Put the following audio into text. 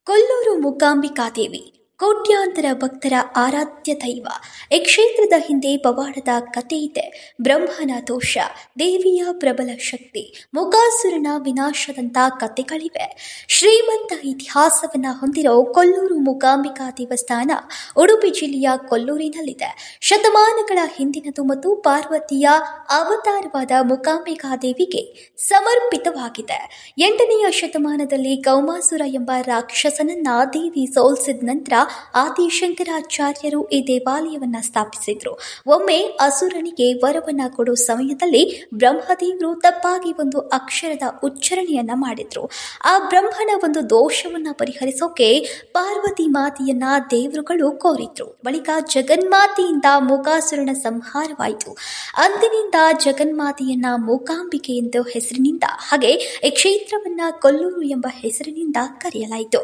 ಕೊಲ್ಲೂರು ಮೂಕಾಂಬಿಕಾದೇವಿ ಕೋಟ್ಯಾಂತರ ಭಕ್ತರ ಆರಾಧ್ಯ ದೈವ. ಈ ಕ್ಷೇತ್ರದ ಹಿಂದೆ ಪವಾಡದ ಕಥೆ ಇದೆ. ಬ್ರಹ್ಮನ ದೋಷ, ದೇವಿಯ ಪ್ರಬಲ ಶಕ್ತಿ, ಮೂಕಾಸುರನ ವಿನಾಶದಂತ ಕಥೆಗಳಿವೆ. ಶ್ರೀಮಂತ ಇತಿಹಾಸವನ್ನ ಹೊಂದಿರೋ ಕೊಲ್ಲೂರು ಮೂಕಾಂಬಿಕಾ ದೇವಸ್ಥಾನ ಉಡುಪಿ ಜಿಲ್ಲೆಯ ಕೊಲ್ಲೂರಿನಲ್ಲಿದೆ. ಶತಮಾನಗಳ ಹಿಂದಿನದು ಮತ್ತು ಪಾರ್ವತಿಯ ಅವತಾರವಾದ ಮೂಕಾಂಬಿಕಾ ದೇವಿಗೆ ಸಮರ್ಪಿತವಾಗಿದೆ. 8ನೇ ಶತಮಾನದಲ್ಲಿ ಕೌಮಾಸುರ ಎಂಬ ರಾಕ್ಷಸನನ್ನ ದೇವಿ ಸೋಲಿಸಿದ ನಂತರ ಆದಿಶಂಕರಾಚಾರ್ಯರು ಈ ದೇವಾಲಯವನ್ನ ಸ್ಥಾಪಿಸಿದ್ರು. ಒಮ್ಮೆ ಅಸುರನಿಗೆ ವರವನ್ನ ಕೊಡೋ ಸಮಯದಲ್ಲಿ ಬ್ರಹ್ಮದೇವರು ತಪ್ಪಾಗಿ ಒಂದು ಅಕ್ಷರದ ಉಚ್ಚಾರಣೆಯನ್ನ ಮಾಡಿದ್ರು. ಆ ಬ್ರಹ್ಮನ ಒಂದು ದೋಷವನ್ನ ಪರಿಹರಿಸೋಕೆ ಪಾರ್ವತಿ ಮಾತೆಯನ್ನ ದೇವರುಗಳು ಕೋರಿದ್ರು. ಬಳಿಕ ಜಗನ್ಮಾತೆಯಿಂದ ಮೂಕಾಸುರನ ಸಂಹಾರವಾಯಿತು. ಅಂದಿನಿಂದ ಜಗನ್ಮಾತೆಯನ್ನ ಮೂಕಾಂಬಿಕೆ ಎಂದ ಹೆಸರಿನಿಂದ, ಹಾಗೆ ಈ ಕ್ಷೇತ್ರವನ್ನ ಕೊಲ್ಲೂರು ಎಂಬ ಹೆಸರಿನಿಂದ ಕರೆಯಲಾಯಿತು.